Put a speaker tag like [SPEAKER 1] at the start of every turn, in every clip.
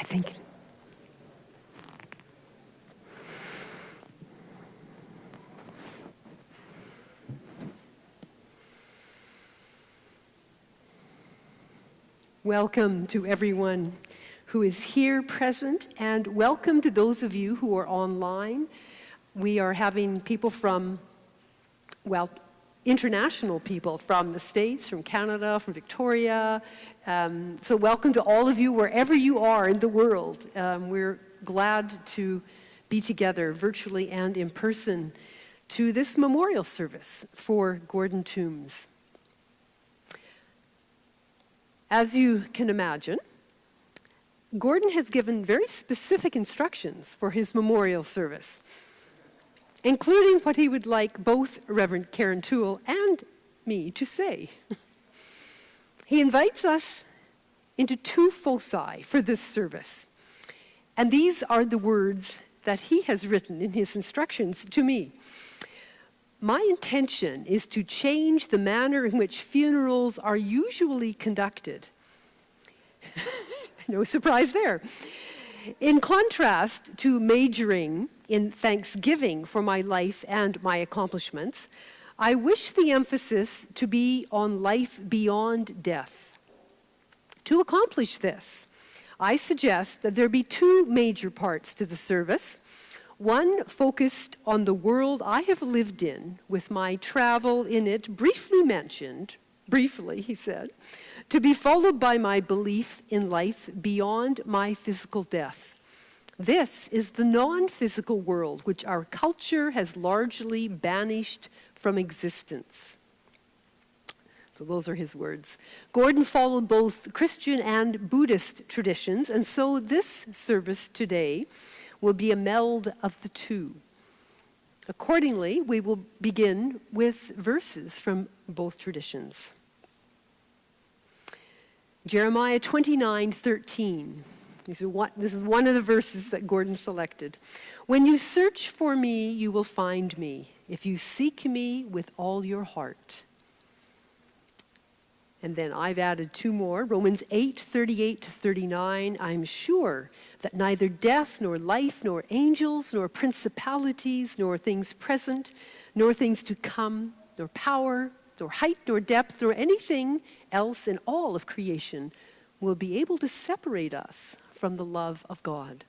[SPEAKER 1] Thank you. Welcome to everyone who is here present, and welcome to those of you who are online. We are having people from, well, international people from the States, from Canada, from Victoria. So welcome to all of you, wherever you are in the world. We're glad to be together virtually and in person to this memorial service for Gordon Toombs. As you can imagine, Gordon has given very specific instructions for his memorial service, including what he would like both Reverend Karen Toole and me to say. He invites us into two foci for this service, and these are the words that he has written in his instructions to me. My intention is to change the manner in which funerals are usually conducted. No surprise there. In contrast to majoring in thanksgiving for my life and my accomplishments, I wish the emphasis to be on life beyond death. To accomplish this, I suggest that there be two major parts to the service. One focused on the world I have lived in, with my travel in it briefly mentioned, briefly, he said, to be followed by my belief in life beyond my physical death. This is the non-physical world which our culture has largely banished from existence. So those are his words. Gordon followed both Christian and Buddhist traditions, and so this service today will be a meld of the two. Accordingly, we will begin with verses from both traditions. Jeremiah 29:13. This is one of the verses that Gordon selected. When you search for me, you will find me, if you seek me with all your heart. And then I've added two more. Romans 8:38-39. I'm sure that neither death, nor life, nor angels, nor principalities, nor things present, nor things to come, nor power, nor height, nor depth, nor anything else in all of creation will be able to separate us from the love of God.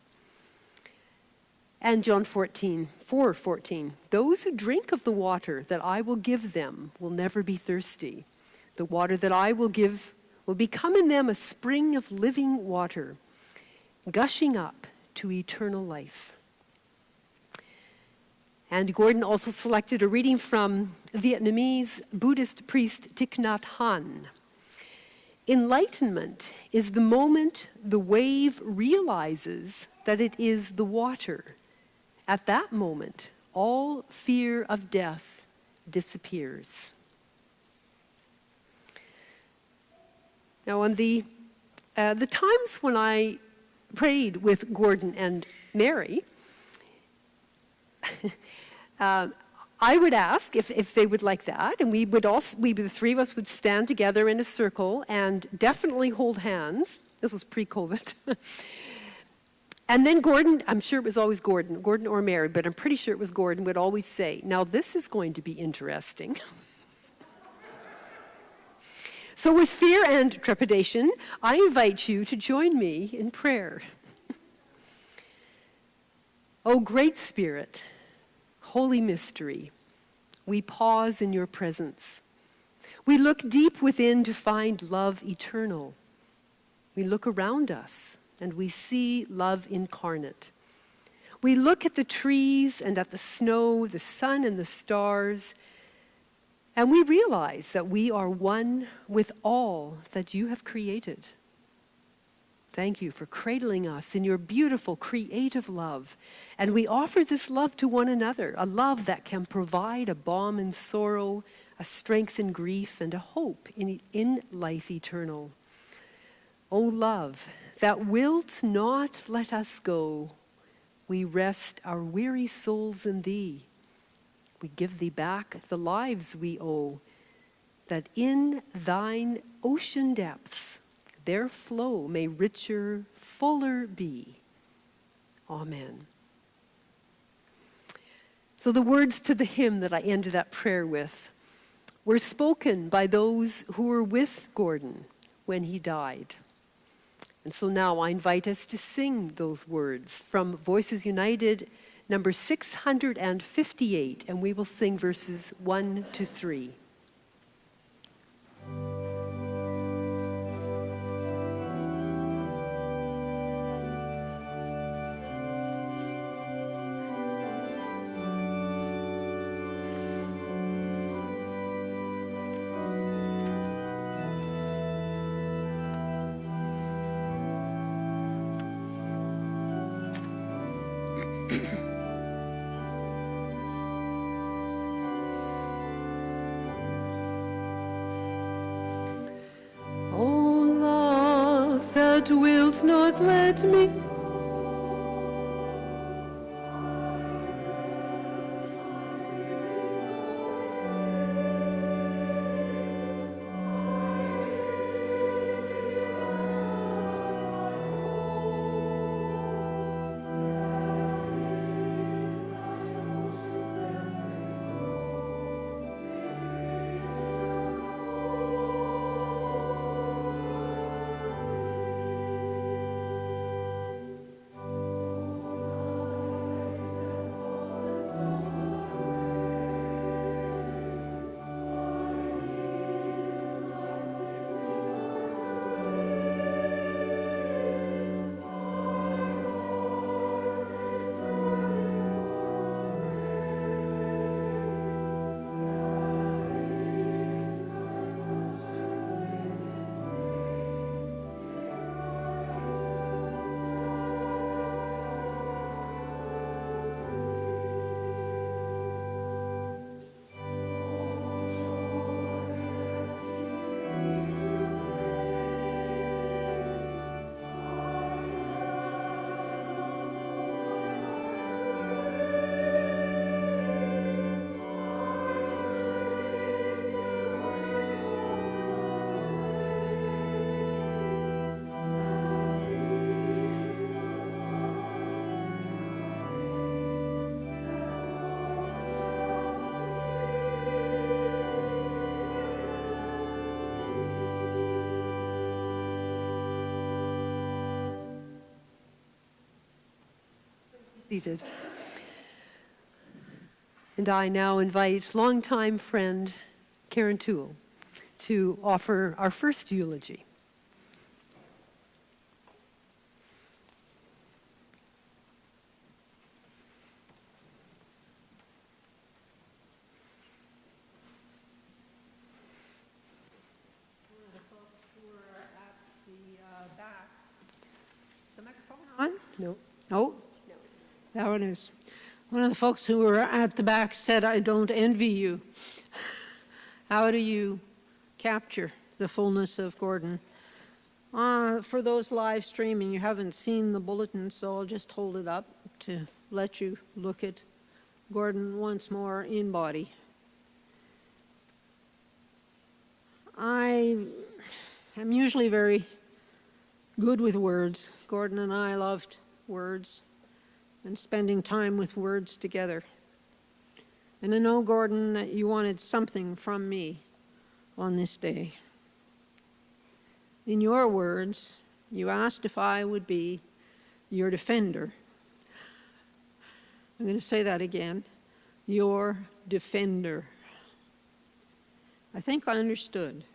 [SPEAKER 1] And John 4:14. Those who drink of the water that I will give them will never be thirsty. The water that I will give will become in them a spring of living water, gushing up to eternal life. And Gordon also selected a reading from Vietnamese Buddhist priest Thich Nhat Hanh. Enlightenment is the moment the wave realizes that it is the water. At that moment, all fear of death disappears. Now, on the times when I prayed with Gordon and Mary, I would ask if they would like that, and the three of us would stand together in a circle and definitely hold hands. This was pre-COVID. And then Gordon, I'm sure it was always Gordon or Mary, but I'm pretty sure it was Gordon, would always say, now this is going to be interesting. So with fear and trepidation, I invite you to join me in prayer. O great Spirit, holy mystery, we pause in your presence. We look deep within to find love eternal. We look around us and we see love incarnate. We look at the trees and at the snow, the sun and the stars, and we realize that we are one with all that you have created. Thank you for cradling us in your beautiful creative love. And we offer this love to one another, a love that can provide a balm in sorrow, a strength in grief, and a hope in life eternal. O love, that wilt not let us go, we rest our weary souls in thee. We give thee back the lives we owe, that in thine ocean depths their flow may richer, fuller be. Amen. So the words to the hymn that I ended that prayer with were spoken by those who were with Gordon when he died. And so now I invite us to sing those words from Voices United, number 658, and we will sing verses 1 to 3. That wilt not let me seated. And I now invite longtime friend Karen Toole to offer our first eulogy.
[SPEAKER 2] One of the folks who are at the back. Is the microphone on?
[SPEAKER 1] No.
[SPEAKER 2] Oh, that one is. One of the folks who were at the back said, "I don't envy you." How do you capture the fullness of Gordon? For those live streaming, you haven't seen the bulletin, so I'll just hold it up to let you look at Gordon once more in body. I am usually very good with words. Gordon and I loved words and spending time with words together. And I know, Gordon, that you wanted something from me on this day. In your words, you asked if I would be your defender. I'm going to say that again. Your defender. I think I understood.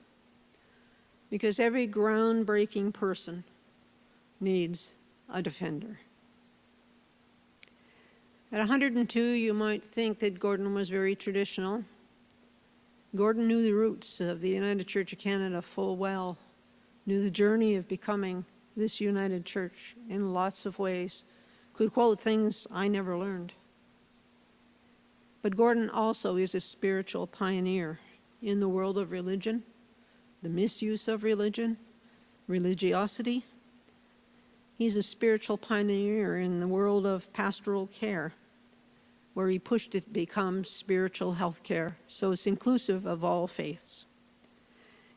[SPEAKER 2] Because every groundbreaking person needs a defender. At 102, you might think that Gordon was very traditional. Gordon knew the roots of the United Church of Canada full well, knew the journey of becoming this United Church in lots of ways, could quote things I never learned. But Gordon also is a spiritual pioneer in the world of religion, the misuse of religion, religiosity. He's a spiritual pioneer in the world of pastoral care, where he pushed it to become spiritual health care, so it's inclusive of all faiths.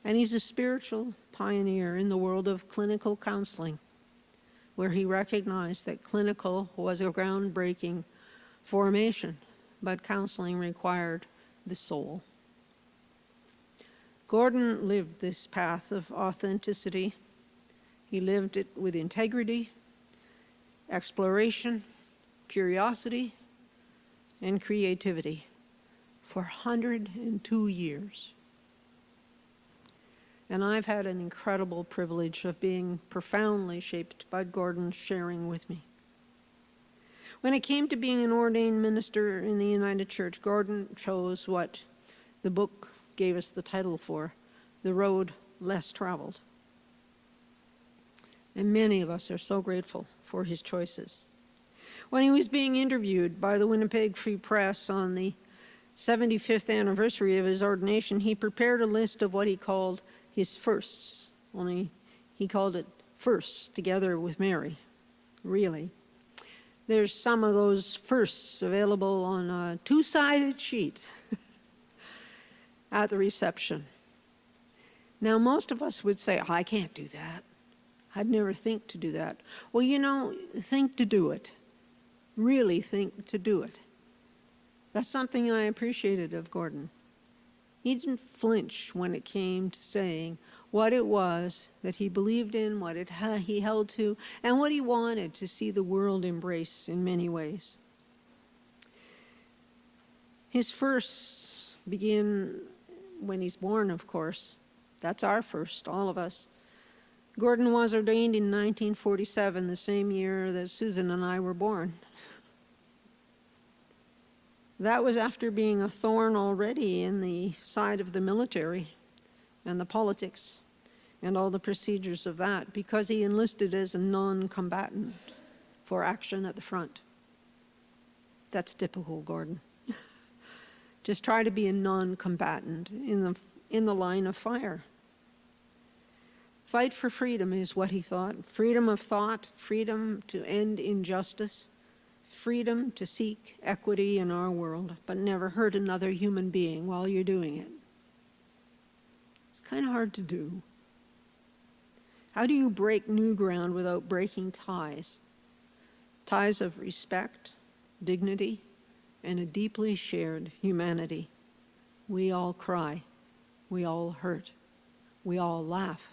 [SPEAKER 2] And he's a spiritual pioneer in the world of clinical counseling, where he recognized that clinical was a groundbreaking formation, but counseling required the soul. Gordon lived this path of authenticity. He lived it with integrity, exploration, curiosity, and creativity for 102 years. And I've had an incredible privilege of being profoundly shaped by Gordon's sharing with me. When it came to being an ordained minister in the United Church, Gordon chose what the book gave us the title for, The Road Less Traveled. And many of us are so grateful for his choices. When he was being interviewed by the Winnipeg Free Press on the 75th anniversary of his ordination, he prepared a list of what he called his firsts, only he called it firsts together with Mary. Really. There's some of those firsts available on a two-sided sheet at the reception. Now, most of us would say, I can't do that. I'd never think to do that. Well, you know, think to do it. Really think to do it. That's something I appreciated of Gordon. He didn't flinch when it came to saying what it was that he believed in, what he held to, and what he wanted to see the world embrace in many ways. His firsts begin when he's born, of course. That's our first, all of us. Gordon was ordained in 1947, the same year that Susan and I were born. That was after being a thorn already in the side of the military and the politics and all the procedures of that, because he enlisted as a non-combatant for action at the front. That's typical Gordon. Just try to be a non-combatant in the line of fire. Fight for freedom is what he thought. Freedom of thought, freedom to end injustice, freedom to seek equity in our world, but never hurt another human being while you're doing it. It's kind of hard to do. How do you break new ground without breaking ties? Ties of respect, dignity, and a deeply shared humanity. We all cry. We all hurt. We all laugh.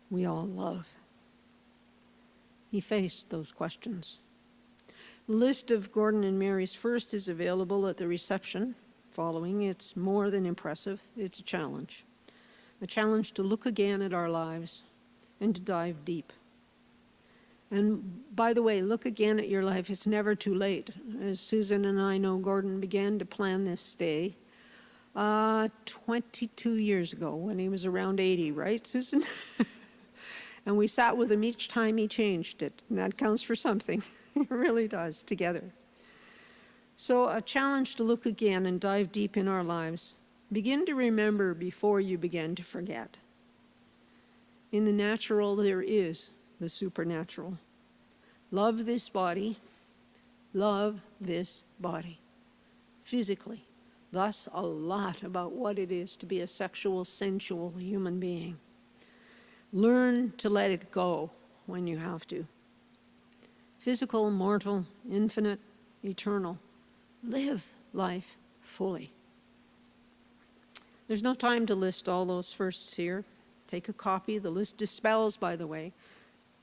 [SPEAKER 2] We all love. He faced those questions. The list of Gordon and Mary's first is available at the reception following. It's more than impressive. It's a challenge. A challenge to look again at our lives and to dive deep. And by the way, look again at your life. It's never too late. As Susan and I know, Gordon began to plan this stay 22 years ago when he was around 80, right, Susan? And we sat with him each time he changed it, and that counts for something. It really does, together. So a challenge to look again and dive deep in our lives. Begin to remember before you begin to forget. In the natural, there is the supernatural. Love this body. Love this body. Physically. Thus, a lot about what it is to be a sexual, sensual human being. Learn to let it go when you have to. Physical, mortal, infinite, eternal. Live life fully. There's no time to list all those firsts here. Take a copy. The list dispels, by the way.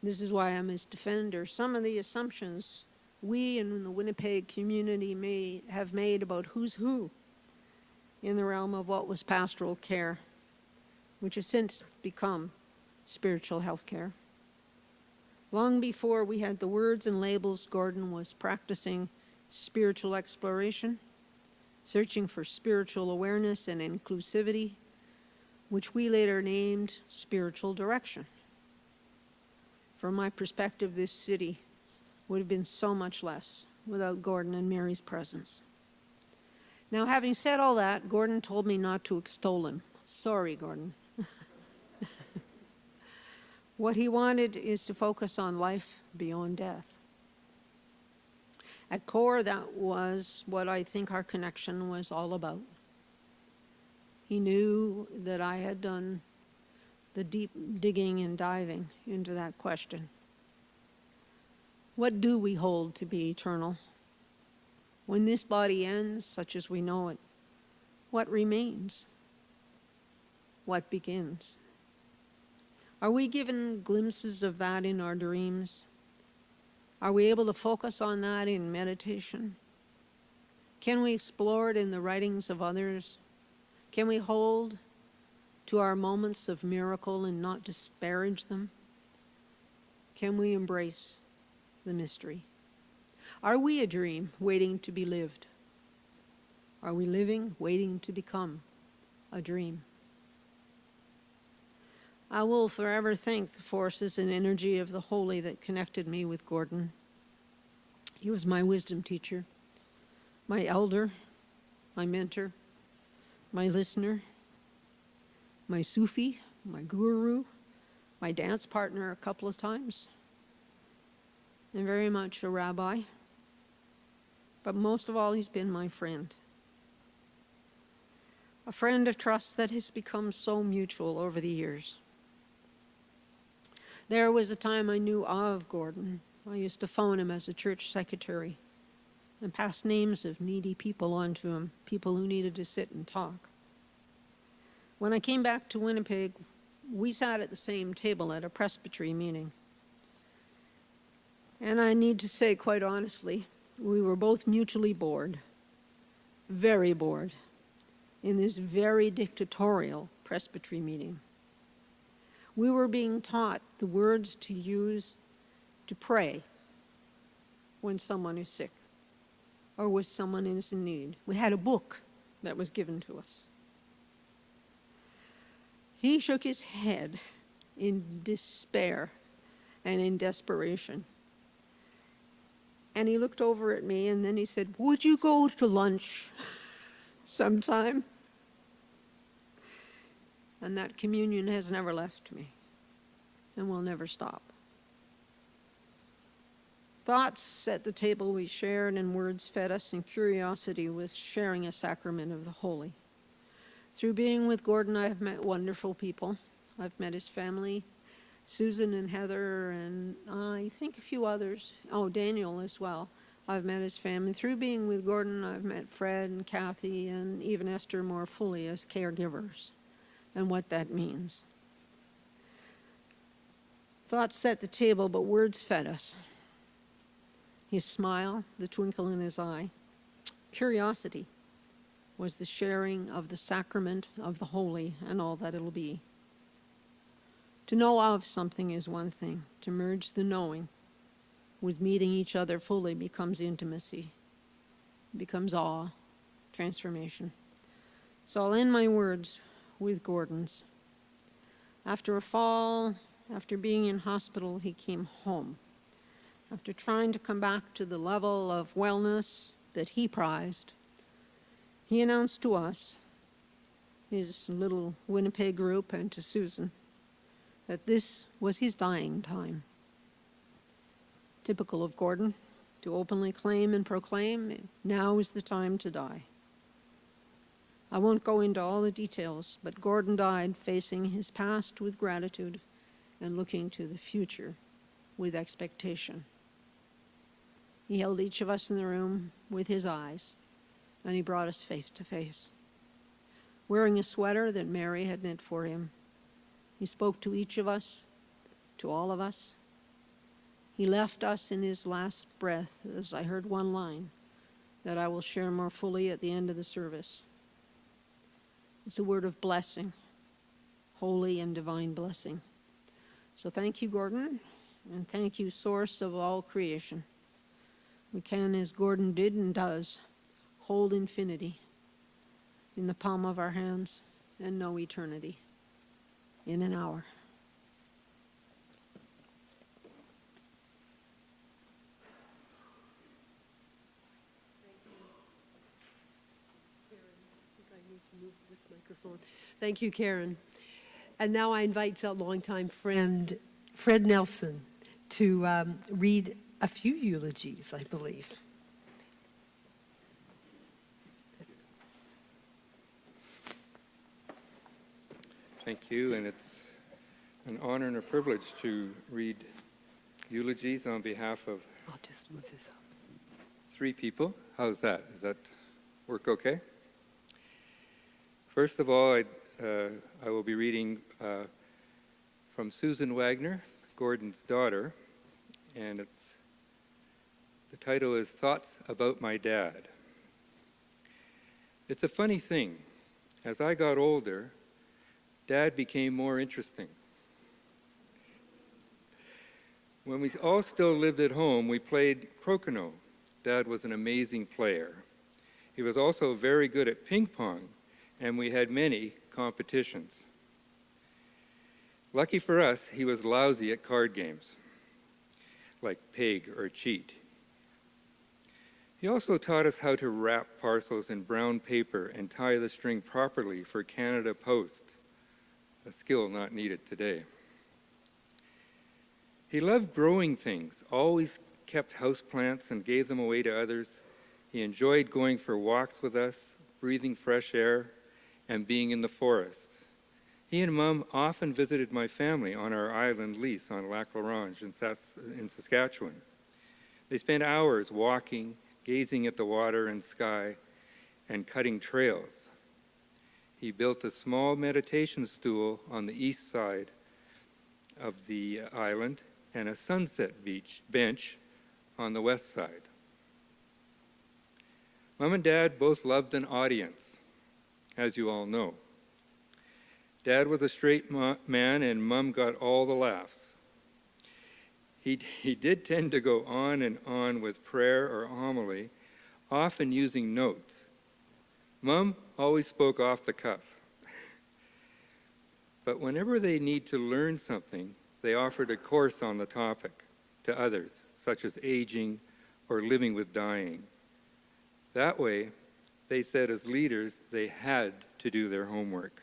[SPEAKER 2] This is why I'm his defender. Some of the assumptions we in the Winnipeg community may have made about who's who in the realm of what was pastoral care, which has since become spiritual health care. Long before we had the words and labels, Gordon was practicing spiritual exploration, searching for spiritual awareness and inclusivity, which we later named spiritual direction. From my perspective, this city would have been so much less without Gordon and Mary's presence. Now, having said all that, Gordon told me not to extol him. Sorry, Gordon. What he wanted is to focus on life beyond death. At core, that was what I think our connection was all about. He knew that I had done the deep digging and diving into that question. What do we hold to be eternal? When this body ends, such as we know it, what remains? What begins? Are we given glimpses of that in our dreams? Are we able to focus on that in meditation? Can we explore it in the writings of others? Can we hold to our moments of miracle and not disparage them? Can we embrace the mystery? Are we a dream waiting to be lived? Are we living, waiting to become a dream? I will forever thank the forces and energy of the holy that connected me with Gordon. He was my wisdom teacher, my elder, my mentor, my listener, my Sufi, my guru, my dance partner a couple of times, and very much a rabbi. But most of all, he's been my friend. A friend of trust that has become so mutual over the years. There was a time I knew of Gordon. I used to phone him as a church secretary and pass names of needy people on to him, people who needed to sit and talk. When I came back to Winnipeg, we sat at the same table at a presbytery meeting. And I need to say quite honestly, we were both mutually bored, very bored, in this very dictatorial presbytery meeting. We were being taught the words to use to pray when someone is sick or when someone is in need. We had a book that was given to us. He shook his head in despair and in desperation. And he looked over at me and then he said, "Would you go to lunch sometime?" And that communion has never left me and will never stop. Thoughts at the table we shared and words fed us, and curiosity was sharing a sacrament of the holy. Through being with Gordon, I have met wonderful people. I've met his family, Susan and Heather, and I think a few others. Oh, Daniel as well. I've met his family. Through being with Gordon, I've met Fred and Kathy and even Esther more fully as caregivers and what that means. Thoughts set the table, but words fed us. His smile, the twinkle in his eye. Curiosity was the sharing of the sacrament of the holy and all that it'll be. To know of something is one thing. To merge the knowing with meeting each other fully becomes intimacy, becomes awe, transformation. So I'll end my words with Gordon's. After a fall, after being in hospital, he came home. After trying to come back to the level of wellness that he prized, he announced to us, his little Winnipeg group, and to Susan, that this was his dying time. Typical of Gordon, to openly claim and proclaim, now is the time to die. I won't go into all the details, but Gordon died facing his past with gratitude and looking to the future with expectation. He held each of us in the room with his eyes, and he brought us face to face. Wearing a sweater that Mary had knit for him, he spoke to each of us, to all of us. He left us in his last breath, as I heard one line that I will share more fully at the end of the service. It's a word of blessing, holy and divine blessing. So thank you, Gordon, and thank you, source of all creation. We can, as Gordon did and does, hold infinity in the palm of our hands and know eternity in an hour.
[SPEAKER 1] Thank you, Karen. And now I invite a longtime friend, Fred Nelson, to read a few eulogies, I believe.
[SPEAKER 3] Thank you, and it's an honor and a privilege to read eulogies on behalf of
[SPEAKER 1] I'll just move this up.
[SPEAKER 3] 3 people. How's that? Does that work okay? First of all, I will be reading from Susan Wagner, Gordon's daughter, and the title is Thoughts About My Dad. It's a funny thing. As I got older, Dad became more interesting. When we all still lived at home, we played crokinole. Dad was an amazing player. He was also very good at ping pong, and we had many competitions. Lucky for us, he was lousy at card games, like peg or cheat. He also taught us how to wrap parcels in brown paper and tie the string properly for Canada Post, a skill not needed today. He loved growing things, always kept houseplants and gave them away to others. He enjoyed going for walks with us, breathing fresh air, and being in the forest. He and Mom often visited my family on our island lease on Lac La Ronge in Saskatchewan. They spent hours walking, gazing at the water and sky, and cutting trails. He built a small meditation stool on the east side of the island and a sunset bench on the west side. Mom and Dad both loved an audience, as you all know. Dad was a straight man and Mom got all the laughs. He did tend to go on and on with prayer or homily, often using notes. Mom always spoke off the cuff. But whenever they need to learn something, they offered a course on the topic to others, such as aging or living with dying. That way, they said as leaders, they had to do their homework.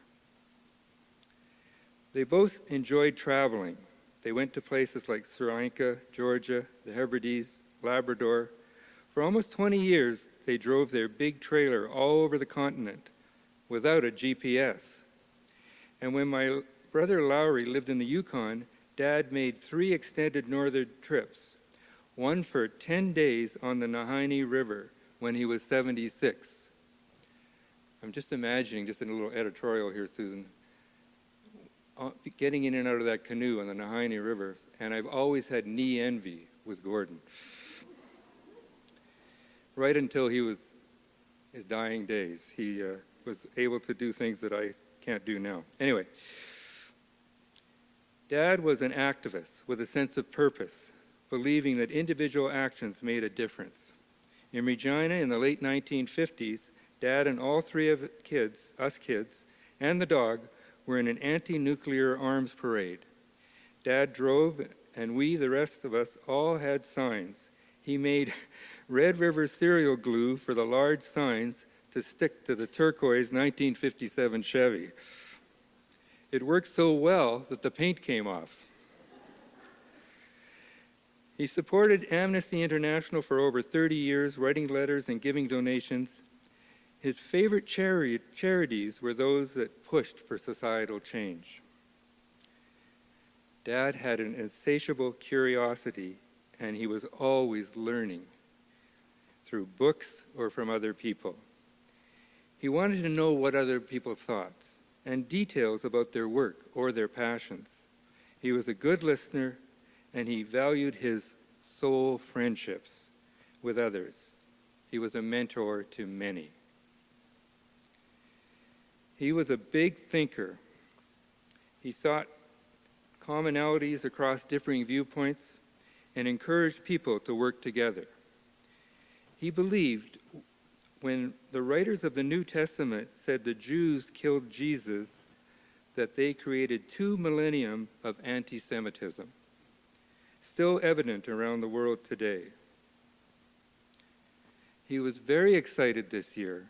[SPEAKER 3] They both enjoyed traveling. They went to places like Sri Lanka, Georgia, the Hebrides, Labrador. For almost 20 years, they drove their big trailer all over the continent without a GPS. And when my brother Lowry lived in the Yukon, Dad made 3 extended northern trips, one for 10 days on the Nahanni River when he was 76. I'm just imagining, just in a little editorial here, Susan, getting in and out of that canoe on the Nahanni River, and I've always had knee envy with Gordon. Right until his dying days, he was able to do things that I can't do now. Anyway, Dad was an activist with a sense of purpose, believing that individual actions made a difference. In Regina in the late 1950s, Dad and all 3 of us kids, and the dog were in an anti-nuclear arms parade. Dad drove, and we, the rest of us, all had signs. He made Red River cereal glue for the large signs to stick to the turquoise 1957 Chevy. It worked so well that the paint came off. He supported Amnesty International for over 30 years, writing letters and giving donations. His favorite charities were those that pushed for societal change. Dad had an insatiable curiosity, and he was always learning through books or from other people. He wanted to know what other people thought and details about their work or their passions. He was a good listener, and he valued his soul friendships with others. He was a mentor to many. He was a big thinker. He sought commonalities across differing viewpoints and encouraged people to work together. He believed when the writers of the New Testament said the Jews killed Jesus, that they created 2 millennium of anti-Semitism, still evident around the world today. He was very excited this year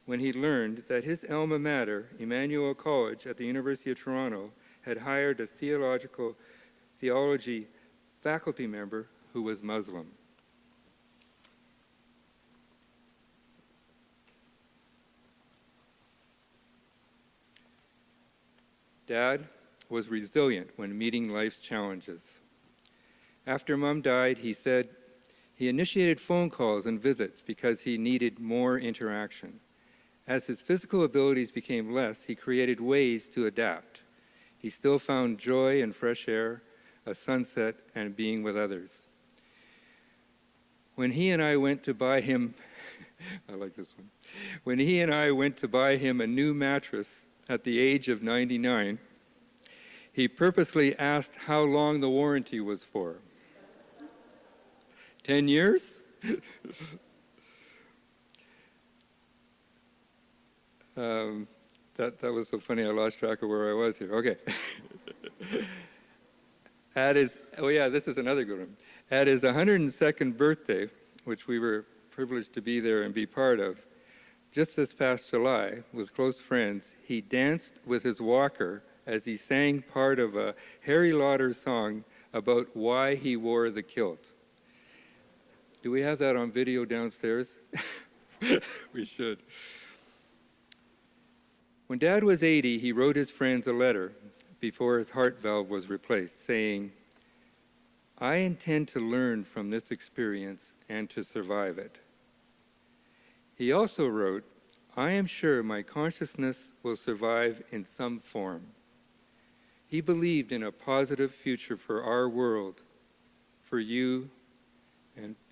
[SPEAKER 3] when he learned that his alma mater, Emmanuel College at the University of Toronto, had hired a theology faculty member who was Muslim. Dad was resilient when meeting life's challenges. After Mom died, he said he initiated phone calls and visits because he needed more interaction. As his physical abilities became less, he created ways to adapt. He still found joy in fresh air, a sunset, and being with others. When he and I went to buy him, I like this one. When he and I went to buy him a new mattress at the age of 99, he purposely asked how long the warranty was for. 10 years? That was so funny, I lost track of where I was here. Okay. This is another good one. At his 102nd birthday, which we were privileged to be there and be part of, just this past July, with close friends, he danced with his walker as he sang part of a Harry Lauder song about why he wore the kilt. Do we have that on video downstairs? We should. When Dad was 80, he wrote his friends a letter before his heart valve was replaced, saying, "I intend to learn from this experience and to survive it." He also wrote, "I am sure my consciousness will survive in some form." He believed in a positive future for our world, for you,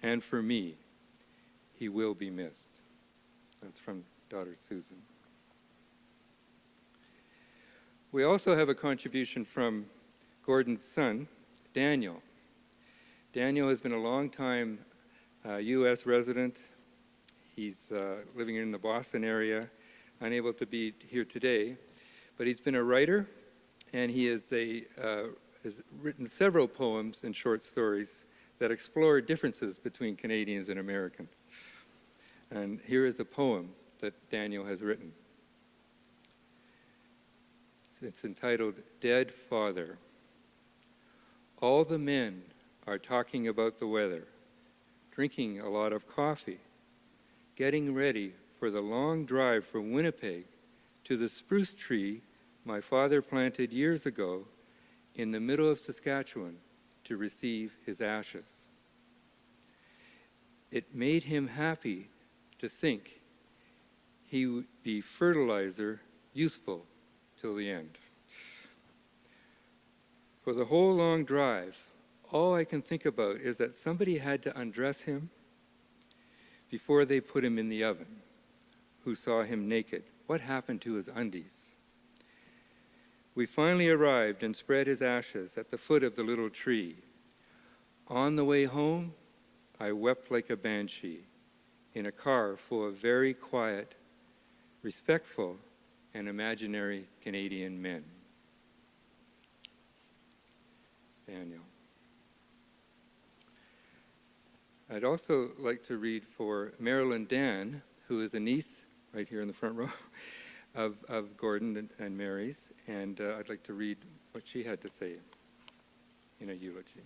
[SPEAKER 3] and for me. He will be missed. That's from daughter Susan. We also have a contribution from Gordon's son, Daniel. Daniel has been a long-time U.S. resident. He's living in the Boston area, unable to be here today, but he's been a writer, and he has written several poems and short stories that explore differences between Canadians and Americans. And here is a poem that Daniel has written. It's entitled, "Dead Father." All the men are talking about the weather, drinking a lot of coffee, getting ready for the long drive from Winnipeg to the spruce tree my father planted years ago in the middle of Saskatchewan to receive his ashes. It made him happy to think he would be fertilizer useful till the end. For the whole long drive, all I can think about is that somebody had to undress him before they put him in the oven. Who saw him naked? What happened to his undies? We finally arrived and spread his ashes at the foot of the little tree. On the way home, I wept like a banshee in a car full of very quiet, respectful, and imaginary Canadian men. Daniel. I'd also like to read for Marilyn Dan, who is a niece, right here in the front row, of Gordon and Mary's, and I'd like to read what she had to say in a eulogy.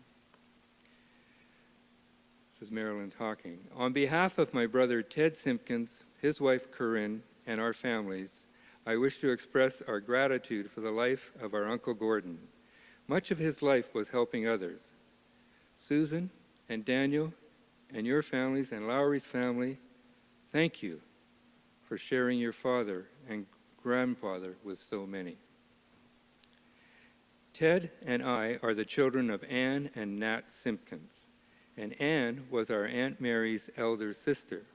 [SPEAKER 3] This is Marilyn talking. On behalf of my brother Ted Simpkins, his wife Corinne, and our families, I wish to express our gratitude for the life of our Uncle Gordon. Much of his life was helping others. Susan and Daniel and your families and Lowry's family, thank you for sharing your father and grandfather with so many. Ted and I are the children of Anne and Nat Simpkins, and Anne was our Aunt Mary's elder sister.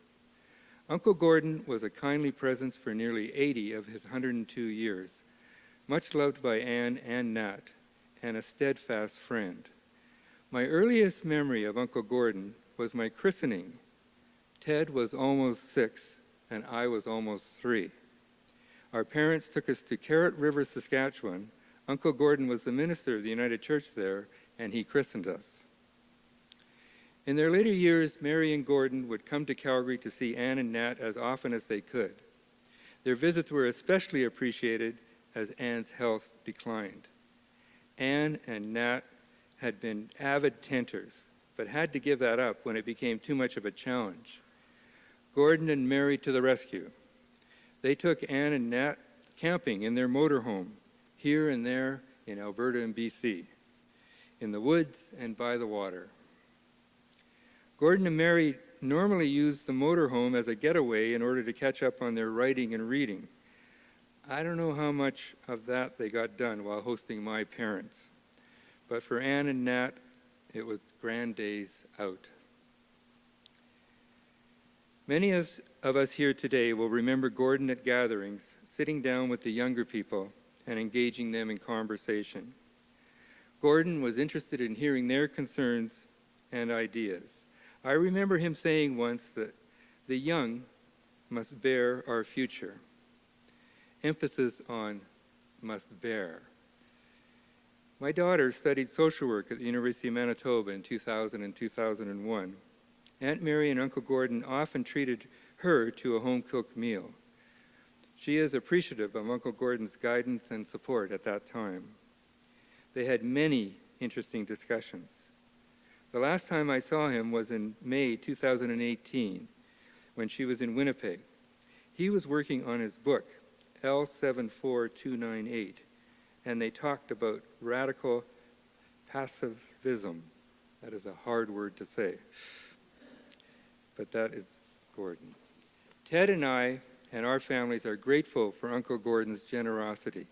[SPEAKER 3] Uncle Gordon was a kindly presence for nearly 80 of his 102 years, much loved by Anne and Nat, and a steadfast friend. My earliest memory of Uncle Gordon was my christening. Ted was almost 6, and I was almost 3. Our parents took us to Carrot River, Saskatchewan. Uncle Gordon was the minister of the United Church there, and he christened us. In their later years, Mary and Gordon would come to Calgary to see Anne and Nat as often as they could. Their visits were especially appreciated as Anne's health declined. Anne and Nat had been avid tenters, but had to give that up when it became too much of a challenge. Gordon and Mary to the rescue. They took Anne and Nat camping in their motorhome, here and there in Alberta and BC, in the woods and by the water. Gordon and Mary normally used the motorhome as a getaway in order to catch up on their writing and reading. I don't know how much of that they got done while hosting my parents, but for Anne and Nat, it was grand days out. Many of us here today will remember Gordon at gatherings, sitting down with the younger people and engaging them in conversation. Gordon was interested in hearing their concerns and ideas. I remember him saying once that the young must bear our future. Emphasis on must bear. My daughter studied social work at the University of Manitoba in 2000 and 2001. Aunt Mary and Uncle Gordon often treated her to a home-cooked meal. She is appreciative of Uncle Gordon's guidance and support at that time. They had many interesting discussions. The last time I saw him was in May 2018, when she was in Winnipeg. He was working on his book, L74298, and they talked about radical pacifism. That is a hard word to say, but that is Gordon. Ted and I and our families are grateful for Uncle Gordon's generosity.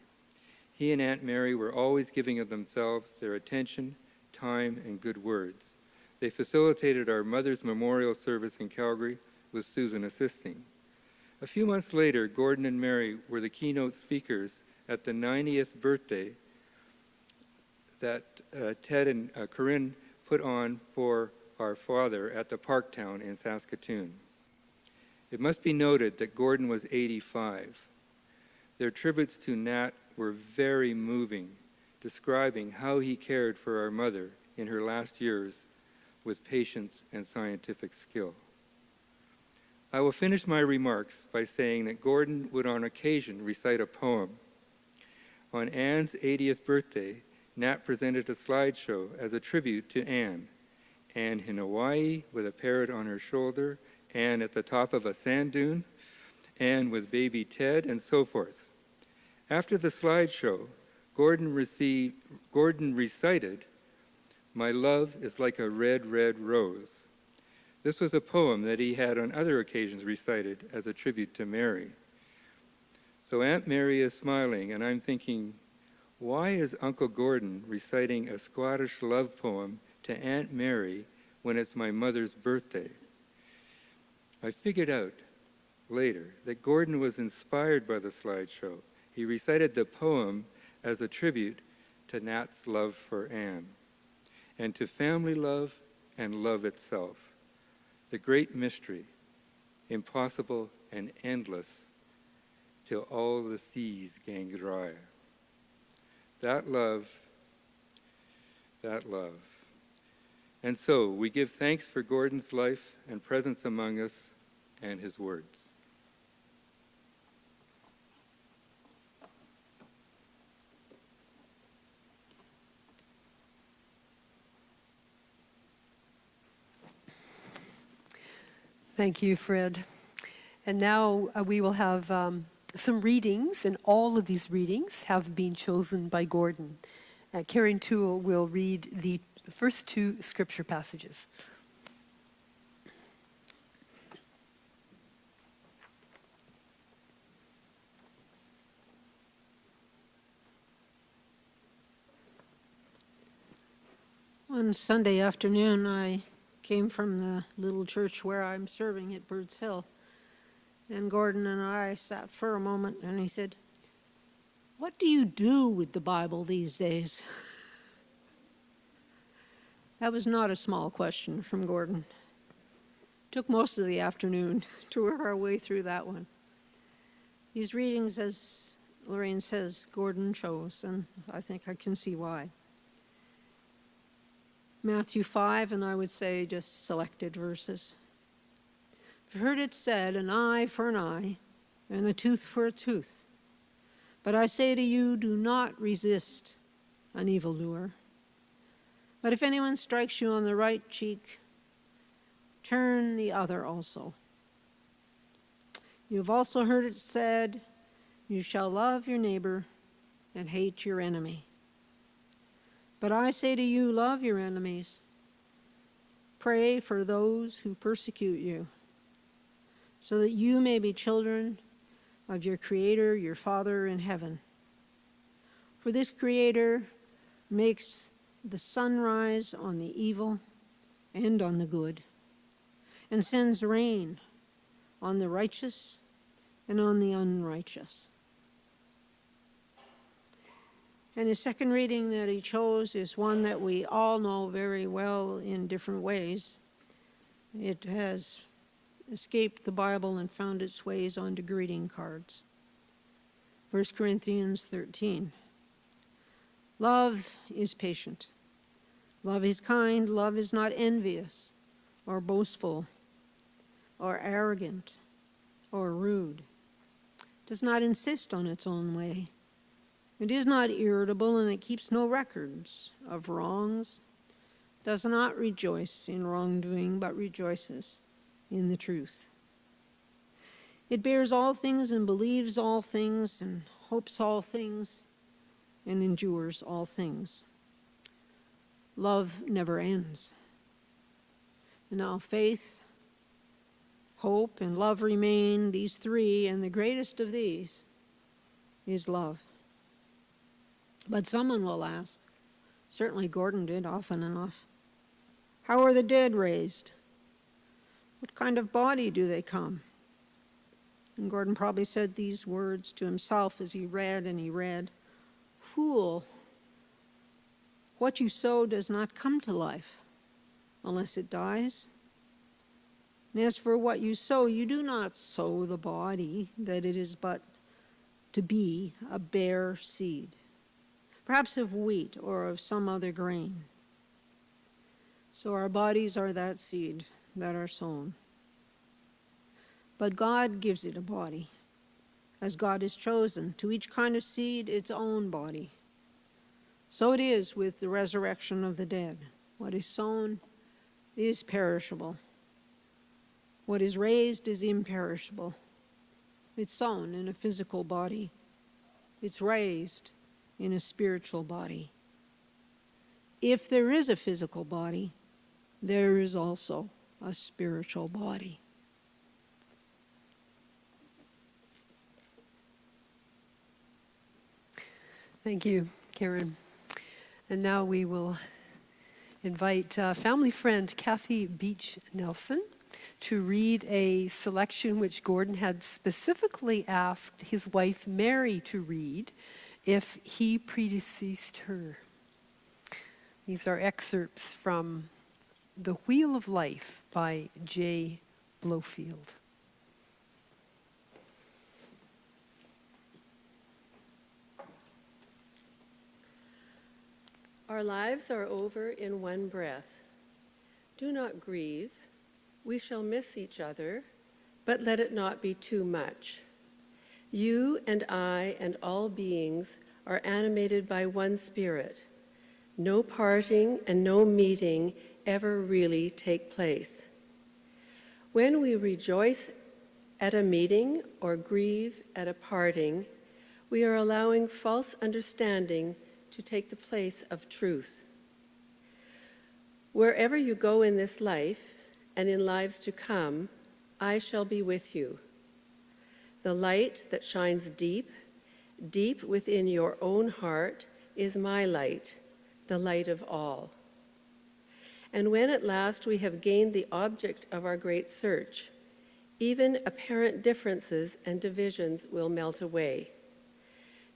[SPEAKER 3] He and Aunt Mary were always giving of themselves, their attention, time, and good words. They facilitated our mother's memorial service in Calgary, with Susan assisting. A few months later, Gordon and Mary were the keynote speakers at the 90th birthday that Ted and Corinne put on for our father at the Parktown in Saskatoon. It must be noted that Gordon was 85. Their tributes to Nat were very moving, describing how he cared for our mother in her last years with patience and scientific skill. I will finish my remarks by saying that Gordon would on occasion recite a poem. On Anne's 80th birthday, Nat presented a slideshow as a tribute to Anne. Anne in Hawaii with a parrot on her shoulder, Anne at the top of a sand dune, Anne with baby Ted, and so forth. After the slideshow, Gordon recited, "My love is like a red, red rose." This was a poem that he had on other occasions recited as a tribute to Mary. So Aunt Mary is smiling, and I'm thinking, why is Uncle Gordon reciting a Scottish love poem to Aunt Mary when it's my mother's birthday? I figured out later that Gordon was inspired by the slideshow. He recited the poem as a tribute to Nat's love for Anne, and to family love and love itself. The great mystery, impossible and endless, till all the seas gang dry. That love. And so we give thanks for Gordon's life and presence among us and his words.
[SPEAKER 1] Thank you, Fred. And now we will have some readings, and all of these readings have been chosen by Gordon. Karen Toole will read the first two scripture passages.
[SPEAKER 2] One Sunday afternoon, I came from the little church where I'm serving at Birds Hill, and Gordon and I sat for a moment, and he said, "What do you do with the Bible these days?" That was not a small question from Gordon. Took most of the afternoon to work our way through that one. These readings, as Lorraine says, Gordon chose, and I think I can see why. Matthew 5, and I would say just selected verses. "I've heard it said, an eye for an eye, and a tooth for a tooth. But I say to you, do not resist an evildoer. But if anyone strikes you on the right cheek, turn the other also. You have also heard it said, you shall love your neighbor and hate your enemy. But I say to you, love your enemies. Pray for those who persecute you, so that you may be children of your Creator, your Father in heaven. For this Creator makes the sun rise on the evil and on the good, and sends rain on the righteous and on the unrighteous. And his second reading that he chose is one that we all know very well in different ways. It has escaped the Bible and found its ways onto greeting cards. 1 Corinthians 13. Love is patient. Love is kind. Love is not envious or boastful or arrogant or rude. It does not insist on its own way. It is not irritable, and it keeps no records of wrongs, does not rejoice in wrongdoing, but rejoices in the truth. It bears all things and believes all things and hopes all things and endures all things. Love never ends. And now faith, hope, and love remain, these three, and the greatest of these is love. But someone will ask, certainly Gordon did often enough, how are the dead raised? What kind of body do they come? And Gordon probably said these words to himself as he read and he read, Fool, what you sow does not come to life unless it dies. And as for what you sow, you do not sow the body, that it is but to be a bare seed, perhaps of wheat or of some other grain. So our bodies are that seed that are sown. But God gives it a body, as God has chosen, to each kind of seed its own body. So it is with the resurrection of the dead. What is sown is perishable. What is raised is imperishable. It's sown in a physical body. It's raised in a spiritual body. If there is a physical body, there is also a spiritual body.
[SPEAKER 1] Thank you, Karen. And now we will invite family friend Kathy Beach Nelson to read a selection which Gordon had specifically asked his wife Mary to read if he predeceased her. These are excerpts from The Wheel of Life by J. Blofield.
[SPEAKER 4] Our lives are over in one breath. Do not grieve. We shall miss each other, but let it not be too much. You and I and all beings are animated by one spirit. No parting and no meeting ever really take place. When we rejoice at a meeting or grieve at a parting, we are allowing false understanding to take the place of truth. Wherever you go in this life and in lives to come, I shall be with you. The light that shines deep, deep within your own heart is my light, the light of all. And when at last we have gained the object of our great search, even apparent differences and divisions will melt away.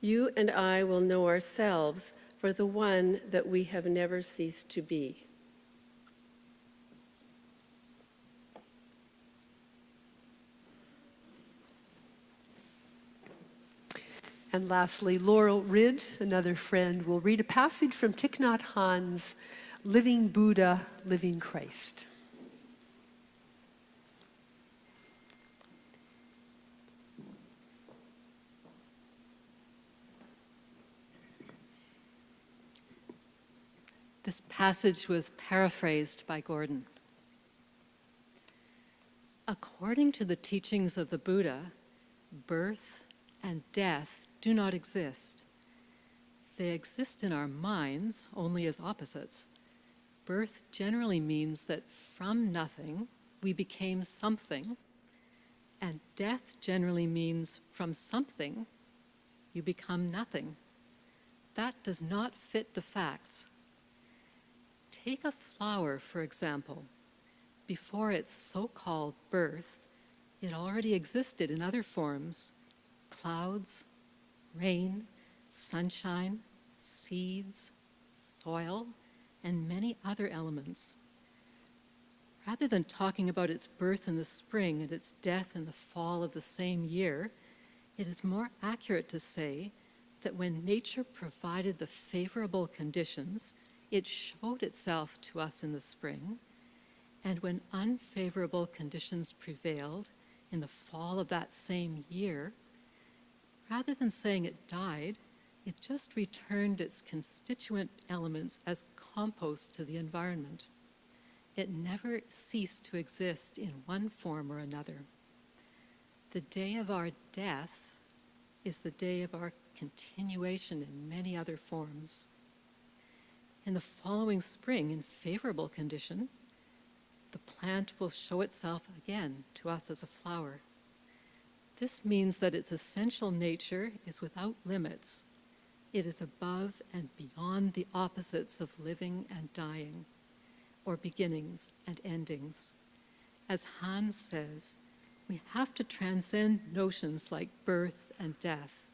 [SPEAKER 4] You and I will know ourselves for the one that we have never ceased to be.
[SPEAKER 1] And lastly, Laurel Ridd, another friend, will read a passage from Thich Nhat Hanh's Living Buddha, Living Christ.
[SPEAKER 5] This passage was paraphrased by Gordon. According to the teachings of the Buddha, birth and death do not exist. they exist in our minds only as opposites. Birth generally means that from nothing we became something, and death generally means from something you become nothing. That does not fit the facts. Take a flower, for example. Before its so-called birth, it already existed in other forms: clouds, rain, sunshine, seeds, soil, and many other elements. Rather than talking about its birth in the spring and its death in the fall of the same year, it is more accurate to say that when nature provided the favorable conditions, it showed itself to us in the spring, and when unfavorable conditions prevailed in the fall of that same year, rather than saying it died, it just returned its constituent elements as compost to the environment. It never ceased to exist in one form or another. The day of our death is the day of our continuation in many other forms. In the following spring, in favorable condition, the plant will show itself again to us as a flower. This means that its essential nature is without limits. It is above and beyond the opposites of living and dying, or beginnings and endings. As Hans says, we have to transcend notions like birth and death,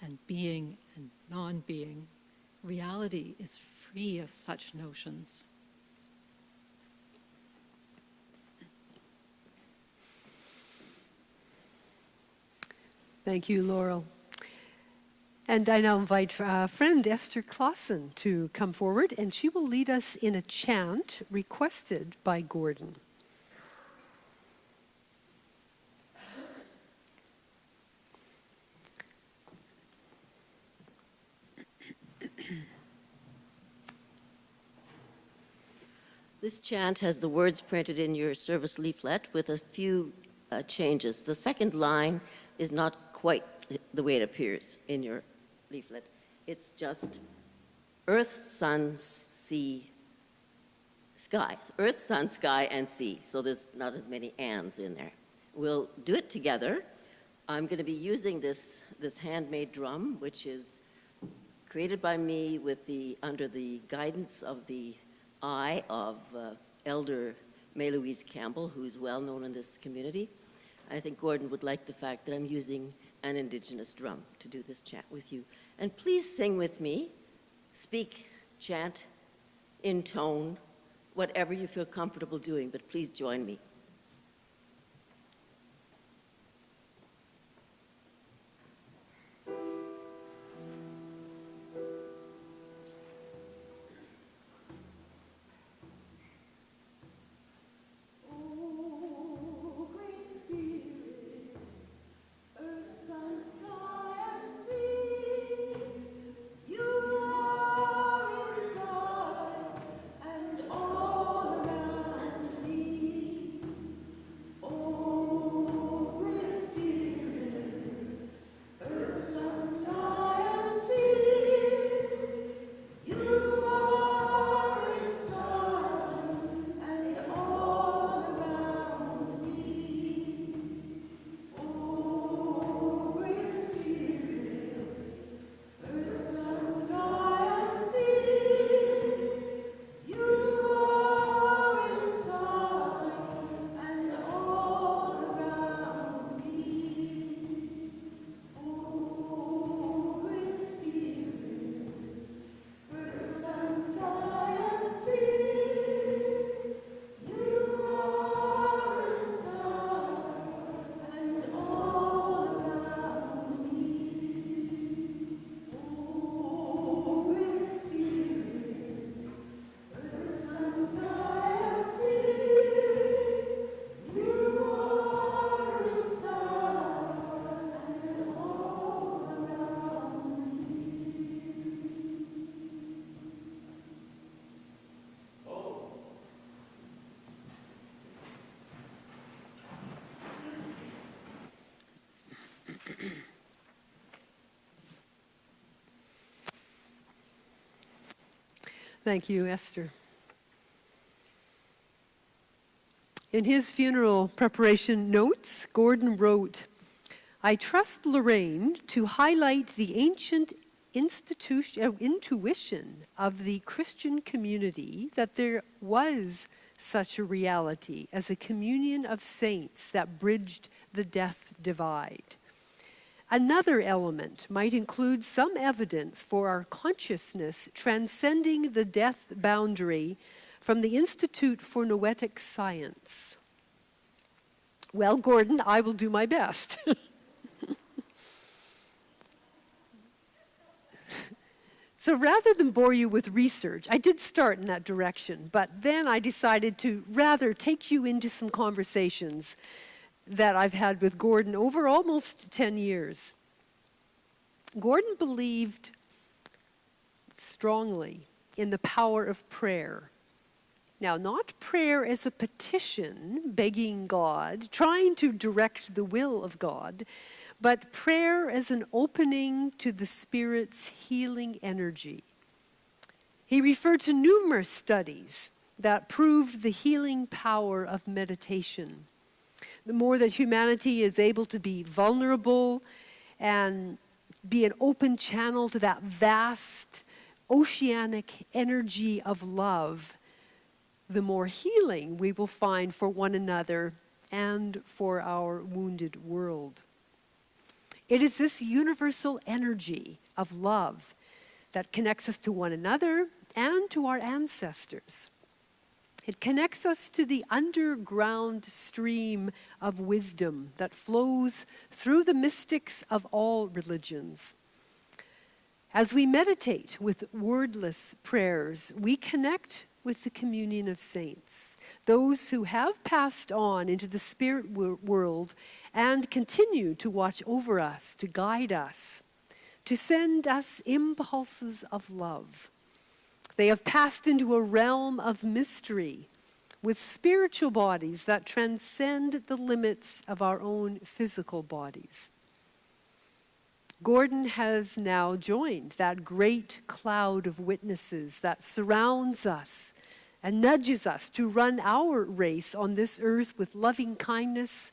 [SPEAKER 5] and being and non-being. Reality is free of such notions.
[SPEAKER 1] Thank you, Laurel. And I now invite friend Esther Clausen to come forward, and she will lead us in a chant requested by Gordon.
[SPEAKER 6] This chant has the words printed in your service leaflet with a few changes. The second line is not quite the way it appears in your leaflet. It's just earth, sun, sea, sky. Earth, sun, sky, and sea. So there's not as many ands in there. We'll do it together. I'm going to be using this handmade drum, which is created by me under the guidance of the eye of Elder May Louise Campbell, who's well known in this community. I think Gordon would like the fact that I'm using an indigenous drum to do this chant with you. And please sing with me, speak, chant, intone, whatever you feel comfortable doing, but please join me.
[SPEAKER 1] Thank you, Esther. In his funeral preparation notes, Gordon wrote, "I trust Lorraine to highlight the ancient intuition of the Christian community that there was such a reality as a communion of saints that bridged the death divide. Another element might include some evidence for our consciousness transcending the death boundary from the Institute for Noetic Science." Well, Gordon, I will do my best. So rather than bore you with research, I did start in that direction, but then I decided to rather take you into some conversations that I've had with Gordon over almost 10 years. Gordon believed strongly in the power of prayer. Now, not prayer as a petition, begging God, trying to direct the will of God, but prayer as an opening to the Spirit's healing energy. He referred to numerous studies that proved the healing power of meditation. The more that humanity is able to be vulnerable and be an open channel to that vast oceanic energy of love, the more healing we will find for one another and for our wounded world. It is this universal energy of love that connects us to one another and to our ancestors. It connects us to the underground stream of wisdom that flows through the mystics of all religions. As we meditate with wordless prayers, we connect with the communion of saints, those who have passed on into the spirit world and continue to watch over us, to guide us, to send us impulses of love. They have passed into a realm of mystery with spiritual bodies that transcend the limits of our own physical bodies. Gordon has now joined that great cloud of witnesses that surrounds us and nudges us to run our race on this earth with loving kindness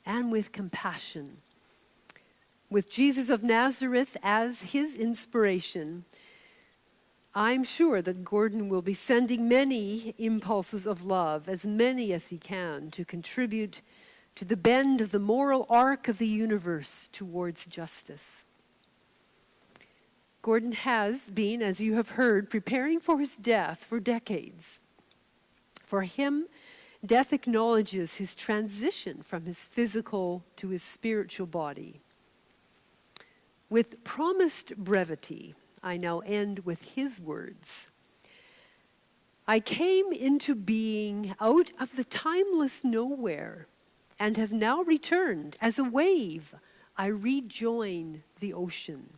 [SPEAKER 1] and with compassion. With Jesus of Nazareth as his inspiration, I'm sure that Gordon will be sending many impulses of love, as many as he can, to contribute to the bend of the moral arc of the universe towards justice. Gordon has been, as you have heard, preparing for his death for decades. For him, death acknowledges his transition from his physical to his spiritual body. With promised brevity, I now end with his words. "I came into being out of the timeless nowhere and have now returned. As a wave, I rejoin the ocean.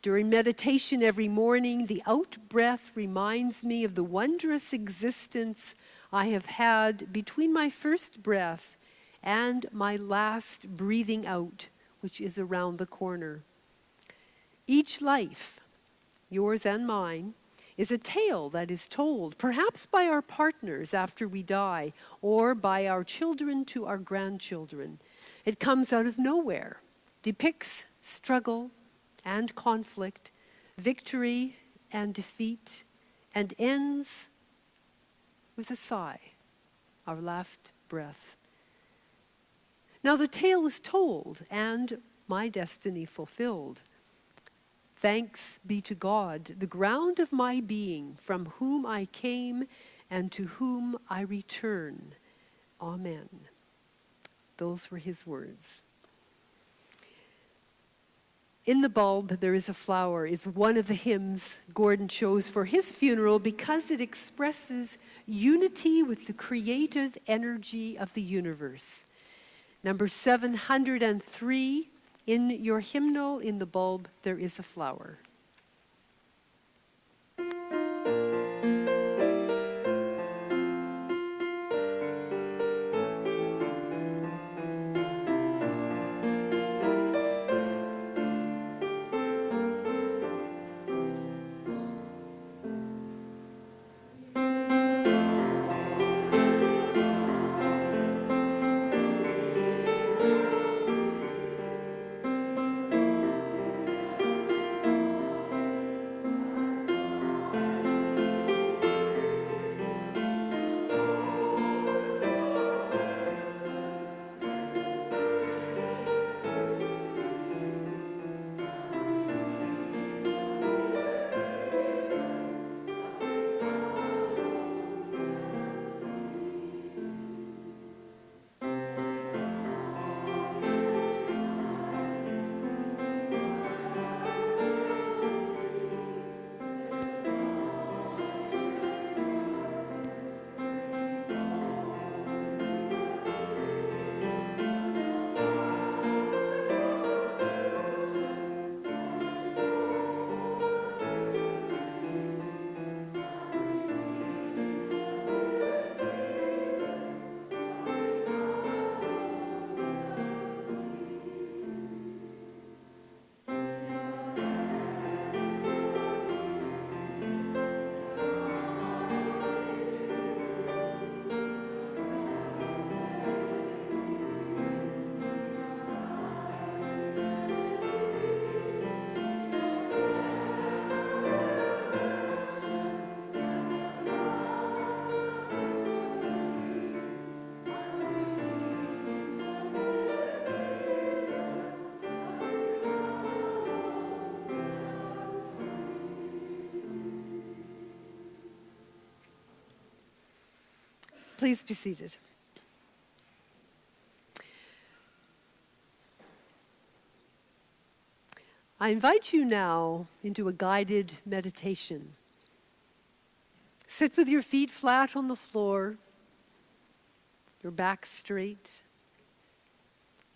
[SPEAKER 1] During meditation every morning, the out-breath reminds me of the wondrous existence I have had between my first breath and my last breathing out, which is around the corner. Each life, yours and mine, is a tale that is told, perhaps by our partners after we die, or by our children to our grandchildren. It comes out of nowhere, depicts struggle and conflict, victory and defeat, and ends with a sigh, our last breath. Now the tale is told and my destiny fulfilled. Thanks be to God, the ground of my being, from whom I came and to whom I return. Amen." Those were his words. "In the Bulb There Is a Flower" is one of the hymns Gordon chose for his funeral because it expresses unity with the creative energy of the universe. Number 703 in your hymnal, "In the Bulb There Is a Flower." Please be seated. I invite you now into a guided meditation. Sit with your feet flat on the floor, your back straight.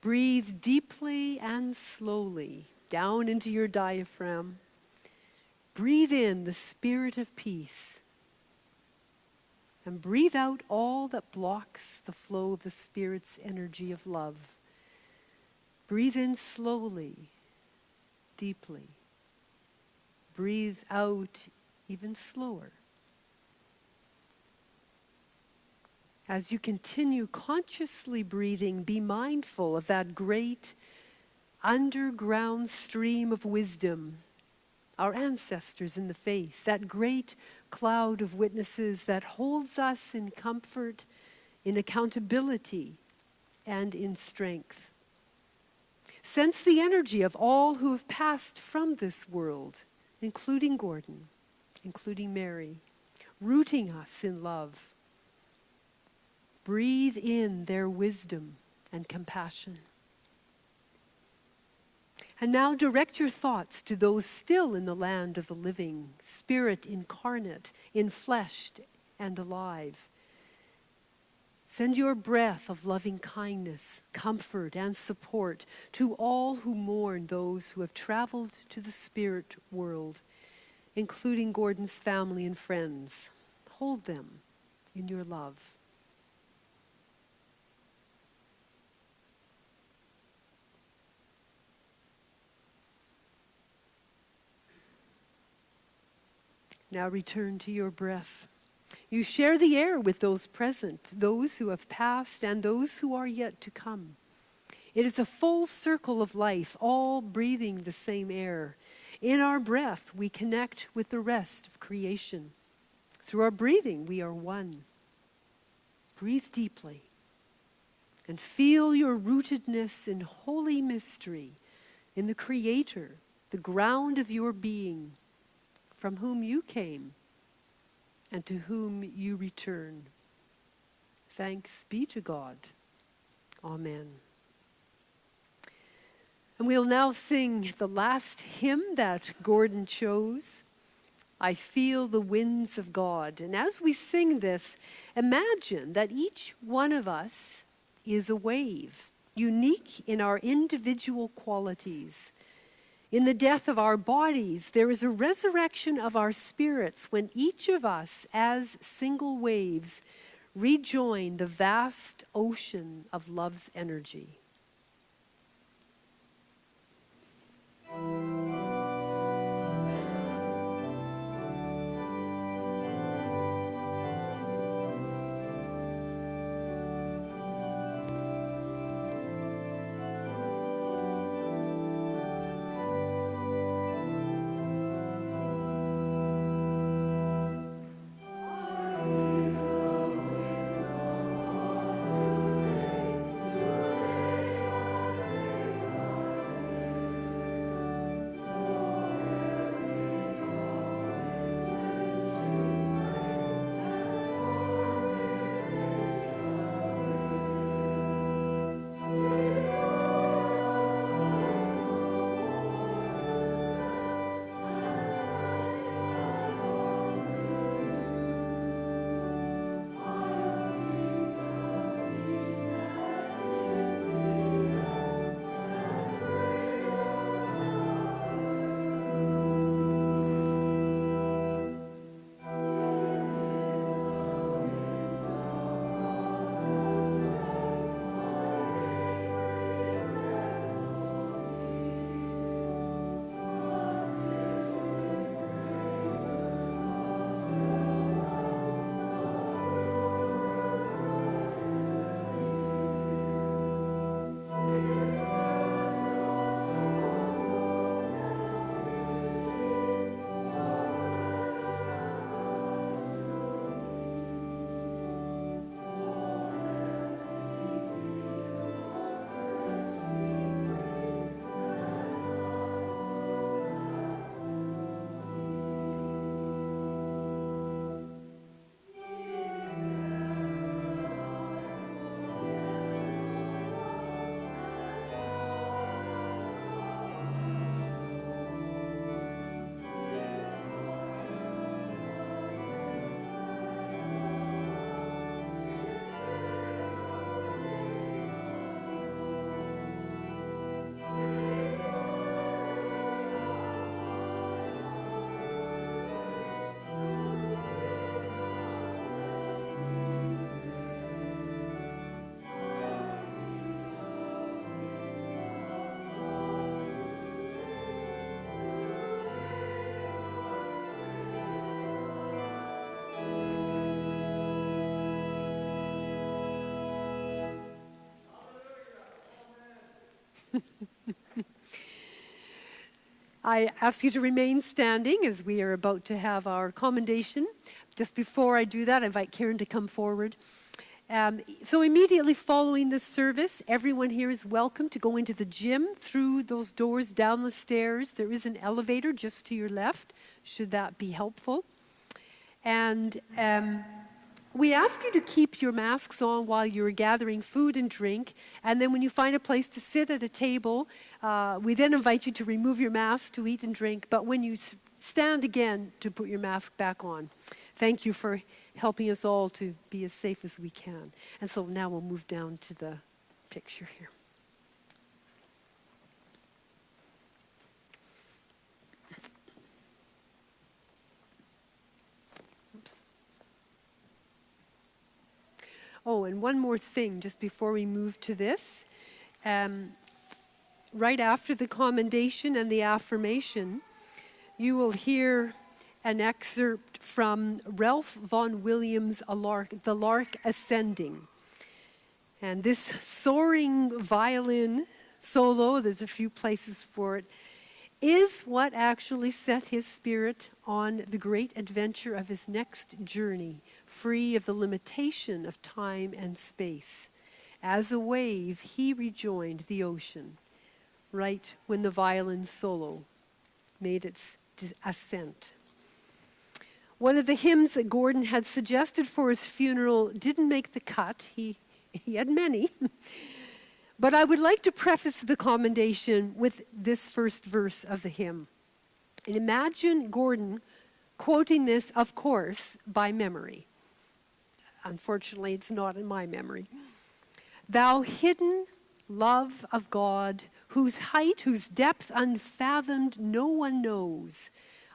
[SPEAKER 1] Breathe deeply and slowly down into your diaphragm. Breathe in the spirit of peace. And breathe out all that blocks the flow of the Spirit's energy of love. Breathe in slowly, deeply. Breathe out even slower. As you continue consciously breathing, be mindful of that great underground stream of wisdom, our ancestors in the faith, that great cloud of witnesses that holds us in comfort, in accountability, and in strength. Sense the energy of all who have passed from this world, including Gordon, including Mary, rooting us in love. Breathe in their wisdom and compassion. And now direct your thoughts to those still in the land of the living, spirit incarnate, infleshed and alive. Send your breath of loving kindness, comfort, and support to all who mourn those who have traveled to the spirit world, including Gordon's family and friends. Hold them in your love. Now return to your breath. You share the air with those present, those who have passed and those who are yet to come. It is a full circle of life, all breathing the same air. In our breath, we connect with the rest of creation. Through our breathing, we are one. Breathe deeply and feel your rootedness in holy mystery, in the Creator, the ground of your being, from whom you came and to whom you return. Thanks be to God. Amen. And we'll now sing the last hymn that Gordon chose, I Feel the Winds of God. And as we sing this, imagine that each one of us is a wave, unique in our individual qualities. In the death of our bodies, there is a resurrection of our spirits when each of us, as single waves, rejoin the vast ocean of love's energy. I ask you to remain standing as we are about to have our commendation. Just before I do that, I invite Karen to come forward. So immediately following this service, everyone here is welcome to go into the gym through those doors, down the stairs. There is an elevator just to your left, should that be helpful. And we ask you to keep your masks on while you're gathering food and drink. And then when you find a place to sit at a table, we then invite you to remove your mask to eat and drink. But when you stand again, to put your mask back on. Thank you for helping us all to be as safe as we can. And so now we'll move down to the picture here. Oops. Oh, and one more thing just before we move to this. Right after the commendation and the affirmation, you will hear an excerpt from Ralph Vaughan Williams' The Lark Ascending. And this soaring violin solo, there's a few places for it, is what actually set his spirit on the great adventure of his next journey, free of the limitation of time and space. As a wave, he rejoined the ocean, right when the violin solo made its ascent. One of the hymns that Gordon had suggested for his funeral didn't make the cut. He had many. But I would like to preface the commendation with this first verse of the hymn. And imagine Gordon quoting this, of course, by memory. Unfortunately, it's not in my memory. Thou hidden love of God, whose height, whose depth unfathomed no one knows,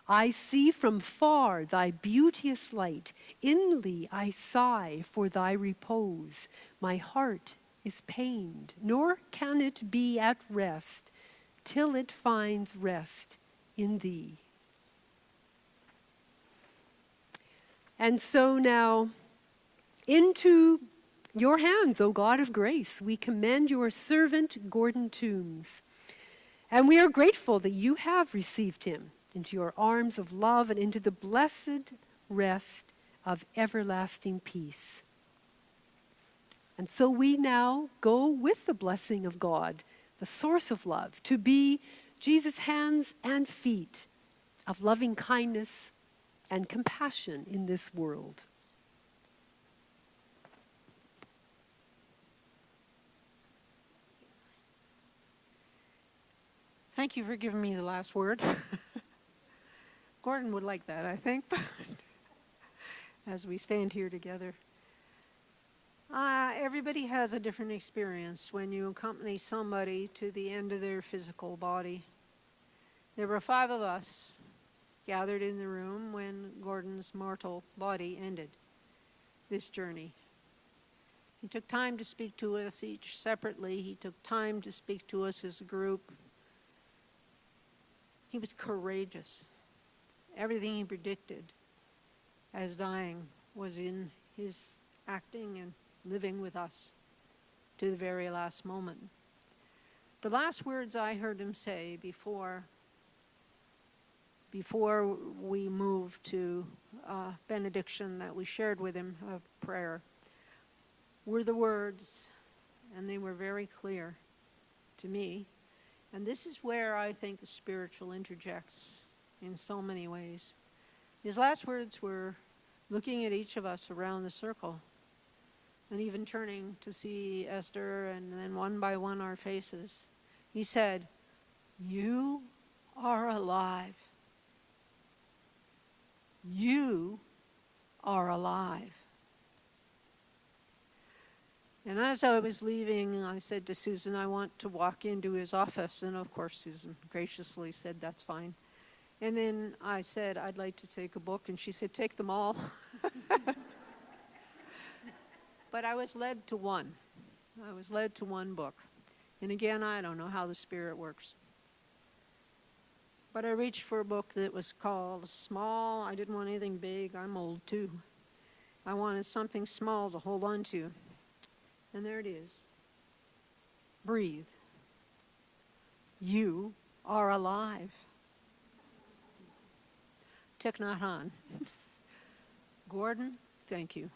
[SPEAKER 1] I see from far thy beauteous light. Inly I sigh for thy repose. My heart is pained, nor can it be at rest till it finds rest in thee. And so now, into your hands, O God of grace, we commend your servant, Gordon Toombs. And we are grateful that you have received him into your arms of love and into the blessed rest of everlasting peace. And so we now go with the blessing of God, the source of love, to be Jesus' hands and feet of loving kindness and compassion in this world.
[SPEAKER 2] Thank you for giving me the last word. Gordon would like that, I think, as we stand here together. Everybody has a different experience when you accompany somebody to the end of their physical body. There were 5 of us gathered in the room when Gordon's mortal body ended this journey. He took time to speak to us each separately. He took time to speak to us as a group. He was courageous. Everything he predicted as dying was in his acting and living with us to the very last moment. The last words I heard him say before we moved to benediction that we shared with him, a prayer, were the words, and they were very clear to me. And this is where I think the spiritual interjects in so many ways. His last words were looking at each of us around the circle and even turning to see Esther and then one by one our faces. He said, "You are alive. You are alive." And as I was leaving, I said to Susan, I want to walk into his office. And of course, Susan graciously said, that's fine. And then I said, I'd like to take a book. And she said, take them all. But I was led to one. I was led to one book. And again, I don't know how the Spirit works. But I reached for a book that was called Small. I didn't want anything big. I'm old too. I wanted something small to hold on to. And there it is. Breathe. You are alive. Thich Nhat Hanh. Gordon, thank you.